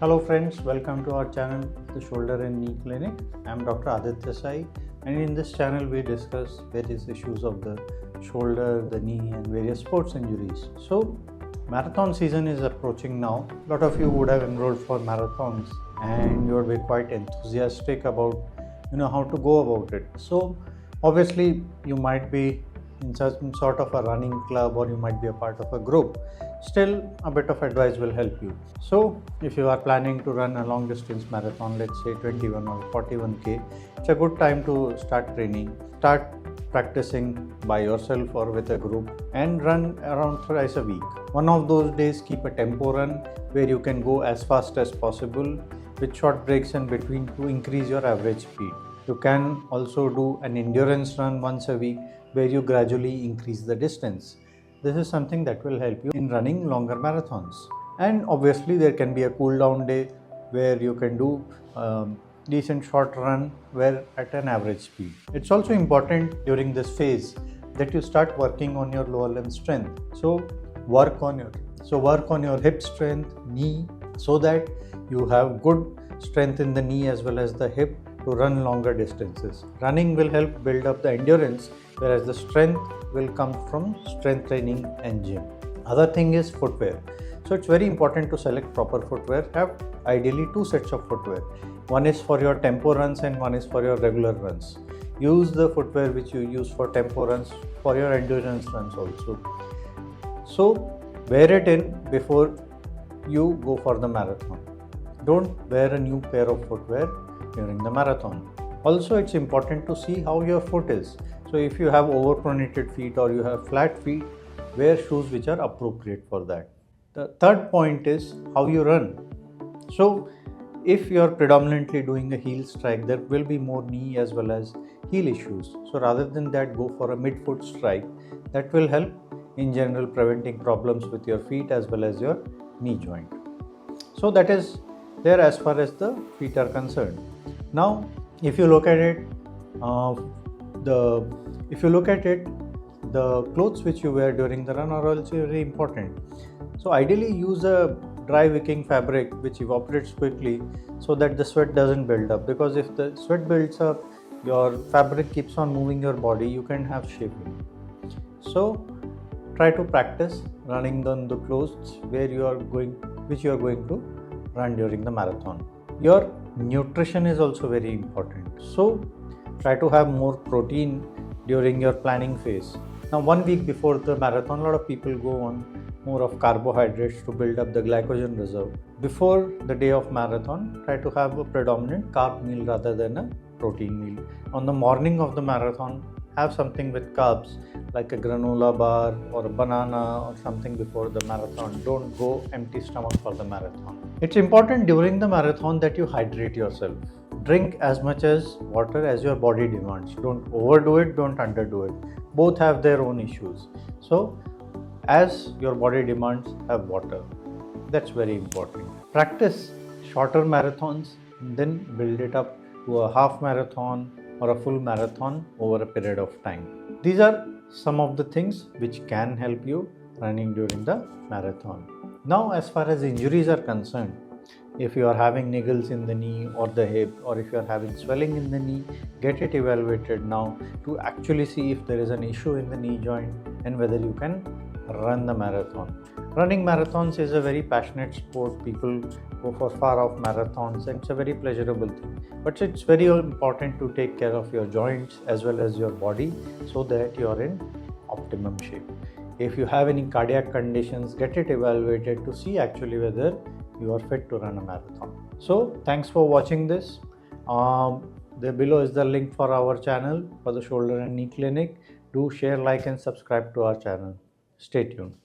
Hello friends, welcome to our channel, the Shoulder and Knee Clinic. I am Dr. Aditya Sai, and in this channel we discuss various issues of the shoulder, the knee and various sports injuries. So marathon season is approaching now. A lot of you would have enrolled for marathons and you would be quite enthusiastic about how to go about it. So obviously you might be in some sort of a running club or you might be a part of a group. Still, a bit of advice will help you. So if you are planning to run a long distance marathon, let's say 21 or 41k, it's a good time to start training. Start practicing by yourself or with a group and run around thrice a week. One of those days, keep a tempo run where you can go as fast as possible with short breaks in between to increase your average speed. You can also do an endurance run once a week where you gradually increase the distance. This is something that will help you in running longer marathons. And obviously there can be a cool down day where you can do decent short run where at an average speed. It's also important during this phase that you start working on your lower limb strength. So work on your hip strength, knee, so that you have good strength in the knee as well as the hip to run longer distances. Running will help build up the endurance, whereas the strength will come from strength training and gym. Other thing is footwear. So it's very important to select proper footwear. Have ideally two sets of footwear. One is for your tempo runs and one is for your regular runs. Use the footwear which you use for tempo runs for your endurance runs also. So wear it in before you go for the marathon. Don't wear a new pair of footwear during the marathon. Also, it's important to see how your foot is. So if you have overpronated feet or you have flat feet, wear shoes which are appropriate for that. The third point is how you run. So if you're predominantly doing a heel strike, there will be more knee as well as heel issues. So rather than that, go for a mid-foot strike. That will help in general preventing problems with your feet as well as your knee joint. So that is there as far as the feet are concerned. Now, if you look at it, the clothes which you wear during the run are also very important. So ideally use a dry wicking fabric which evaporates quickly so that the sweat doesn't build up, because if the sweat builds up, your fabric keeps on moving your body, you can have shaving. So try to practice running on the clothes which you are going to run during the marathon. Your nutrition is also very important. So try to have more protein during your planning phase. Now 1 week before the marathon, a lot of people go on more of carbohydrates to build up the glycogen reserve. Before the day of marathon, try to have a predominant carb meal rather than a protein meal. On the morning of the marathon, have something with carbs like a granola bar or a banana or something before the marathon. Don't go empty stomach for the marathon. It's important during the marathon that you hydrate yourself. Drink as much as water as your body demands. Don't overdo it, don't underdo it. Both have their own issues. So as your body demands, have water. That's very important. Practice shorter marathons and then build it up to a half marathon or a full marathon over a period of time. These are some of the things which can help you running during the marathon. Now, as far as injuries are concerned, if you are having niggles in the knee or the hip, or if you are having swelling in the knee, get it evaluated now to actually see if there is an issue in the knee joint and whether you can run the marathon. Running marathons is a very passionate sport. People go for far off marathons and it's a very pleasurable thing. But it's very important to take care of your joints as well as your body so that you are in optimum shape. If you have any cardiac conditions, get it evaluated to see actually whether you are fit to run a marathon. So thanks for watching this. There below is the link for our channel for the Shoulder and Knee Clinic. Do share, like and subscribe to our channel. Stay tuned.